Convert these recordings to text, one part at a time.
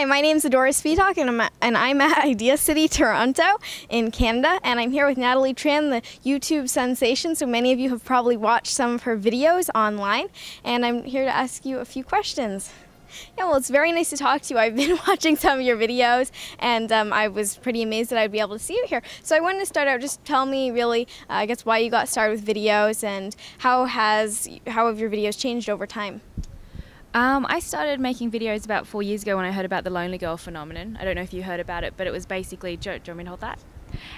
Hi, my name's Adora Speetalk, and I'm at Idea City, Toronto, in Canada, and I'm here with Natalie Tran, the YouTube sensation. So many of you have probably watched some of her videos online, and I'm here to ask you a few questions. Yeah, well, it's very nice to talk to you. I've been watching some of your videos, and I was pretty amazed that I'd be able to see you here. So I wanted to start out, just tell me really, I guess, why you got started with videos, and how have your videos changed over time? I started making videos about 4 years ago when I heard about the Lonely Girl phenomenon. I don't know if you heard about it, but it was basically, do you want me to hold that?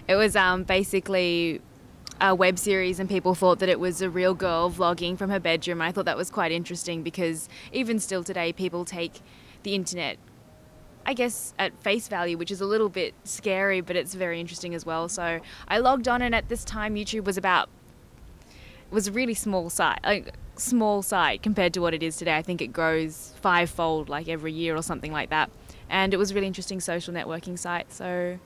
It was basically a web series, and people thought that it was a real girl vlogging from her bedroom. I thought that was quite interesting because even still today, people take the internet, I guess, at face value, which is a little bit scary, but it's very interesting as well. So I logged on, and at this time, YouTube was a really small site compared to what it is today. I think it grows fivefold like every year or something like that. And it was a really interesting social networking site. So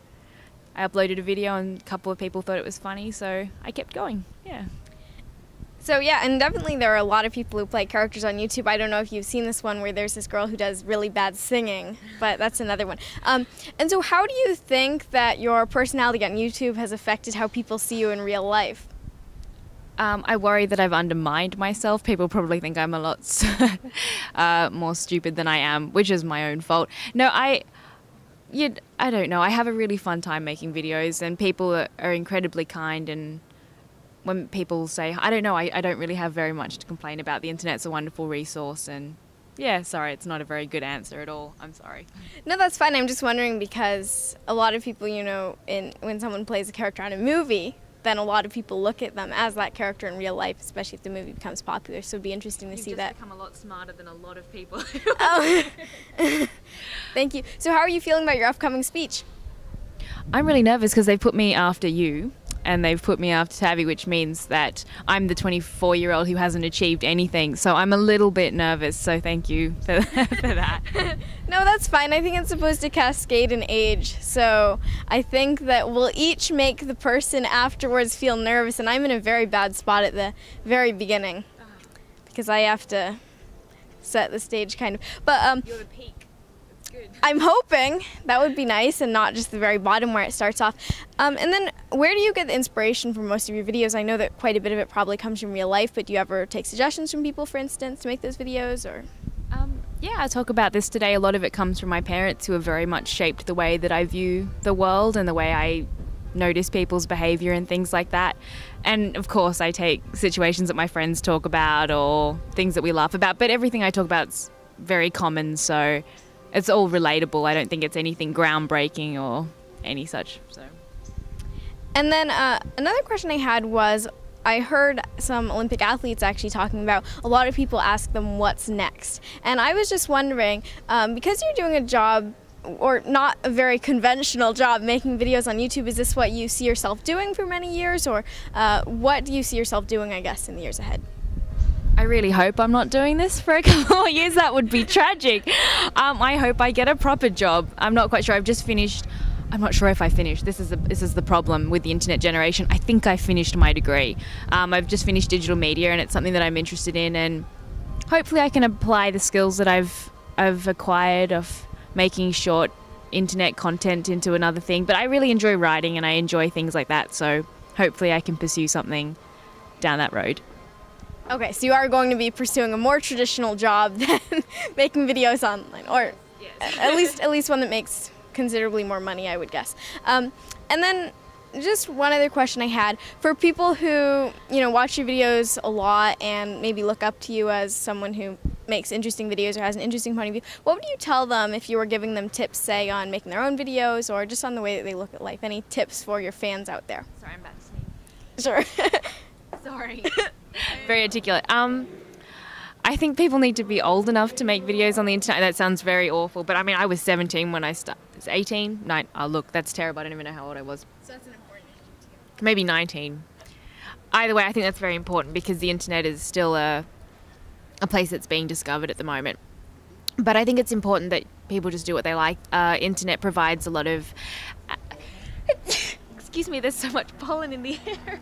I uploaded a video and a couple of people thought it was funny, so I kept going. Yeah. So yeah, and definitely there are a lot of people who play characters on YouTube. I don't know if you've seen this one where there's this girl who does really bad singing, but that's another one. And so how do you think that your personality on YouTube has affected how people see you in real life? I worry that I've undermined myself. People probably think I'm a lot more stupid than I am, which is my own fault. No, I don't know. I have a really fun time making videos, and people are incredibly kind. And when people say, I don't know, I don't really have very much to complain about. The internet's a wonderful resource, and yeah, sorry, it's not a very good answer at all. I'm sorry. No, that's fine. I'm just wondering because a lot of people, you know, when someone plays a character on a movie, then a lot of people look at them as that character in real life, especially if the movie becomes popular. So it'd be interesting to see that. You've just become a lot smarter than a lot of people. Oh. Thank you. So how are you feeling about your upcoming speech? I'm really nervous because they've put me after you, and they've put me after Tabby, which means that I'm the 24-year-old who hasn't achieved anything. So I'm a little bit nervous, so thank you for that. No, that's fine. I think it's supposed to cascade in age. So I think that we'll each make the person afterwards feel nervous, and I'm in a very bad spot at the very beginning because I have to set the stage kind of. But You're the peak. Good. I'm hoping that would be nice and not just the very bottom where it starts off. And then where do you get the inspiration for most of your videos? I know that quite a bit of it probably comes from real life, but do you ever take suggestions from people, for instance, to make those videos? Or yeah, I talk about this today. A lot of it comes from my parents, who have very much shaped the way that I view the world and the way I notice people's behaviour and things like that. And of course I take situations that my friends talk about or things that we laugh about, but everything I talk about is very common, so it's all relatable. I don't think it's anything groundbreaking or any such. So. And then another question I had was, I heard some Olympic athletes actually talking about a lot of people ask them what's next. And I was just wondering, because you're doing a job, or not a very conventional job, making videos on YouTube, is this what you see yourself doing for many years, or what do you see yourself doing, I guess, in the years ahead? I really hope I'm not doing this for a couple of years. That would be tragic. I hope I get a proper job. I'm not quite sure. I've just finished. I'm not sure if I finished. This is the problem with the internet generation. I think I finished my degree. I've just finished digital media, and it's something that I'm interested in, and hopefully I can apply the skills that I've acquired of making short internet content into another thing. But I really enjoy writing, and I enjoy things like that, so hopefully I can pursue something down that road. Okay, so you are going to be pursuing a more traditional job than making videos online, or yes. at least one that makes considerably more money, I would guess. And then just one other question I had, for people who, you know, watch your videos a lot and maybe look up to you as someone who makes interesting videos or has an interesting point of view, what would you tell them if you were giving them tips, say, on making their own videos or just on the way that they look at life? Any tips for your fans out there? Sorry, I'm about to sneeze. Sure. Sorry. Very articulate. I think people need to be old enough to make videos on the internet. That sounds very awful, but I mean, I was 17 when I started. 18? No, oh look, that's terrible. I don't even know how old I was. So that's an important age to you. Maybe 19. Either way, I think that's very important because the internet is still a place that's being discovered at the moment. But I think it's important that people just do what they like. Internet provides a lot of... excuse me, there's so much pollen in the air.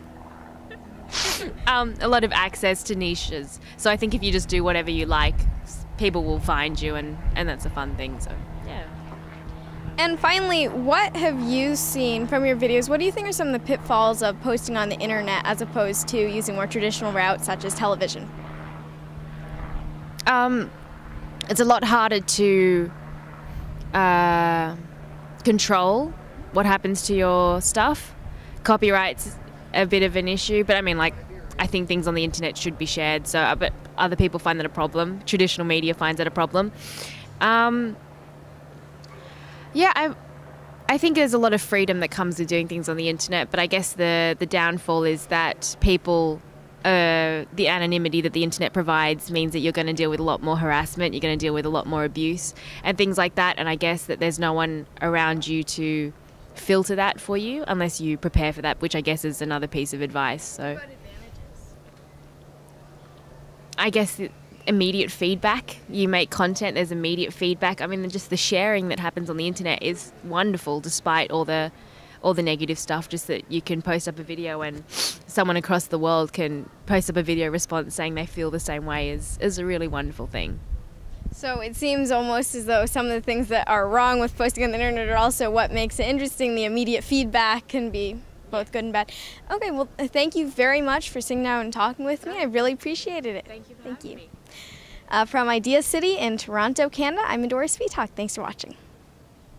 A lot of access to niches. So I think if you just do whatever you like, people will find you, and that's a fun thing. So yeah. And finally, what have you seen from your videos? What do you think are some of the pitfalls of posting on the internet as opposed to using more traditional routes such as television? It's a lot harder to control what happens to your stuff. Copyright's a bit of an issue, but I mean, like, I think things on the internet should be shared, so but other people find that a problem. Traditional media finds that a problem. Yeah, I think there's a lot of freedom that comes with doing things on the internet, but I guess the downfall is that people, the anonymity that the internet provides means that you're going to deal with a lot more harassment, you're going to deal with a lot more abuse and things like that, and I guess that there's no one around you to filter that for you unless you prepare for that, which I guess is another piece of advice. So I guess immediate feedback. You make content, there's immediate feedback. I mean, just the sharing that happens on the internet is wonderful, despite all the negative stuff. Just that you can post up a video and someone across the world can post up a video response saying they feel the same way is a really wonderful thing. So it seems almost as though some of the things that are wrong with posting on the internet are also what makes it interesting. The immediate feedback can be both good and bad. Okay, well, thank you very much for sitting down and talking with me. I really appreciated it. Thank you for having me. From Idea City in Toronto, Canada, I'm Midori Sweetalk. Thanks for watching.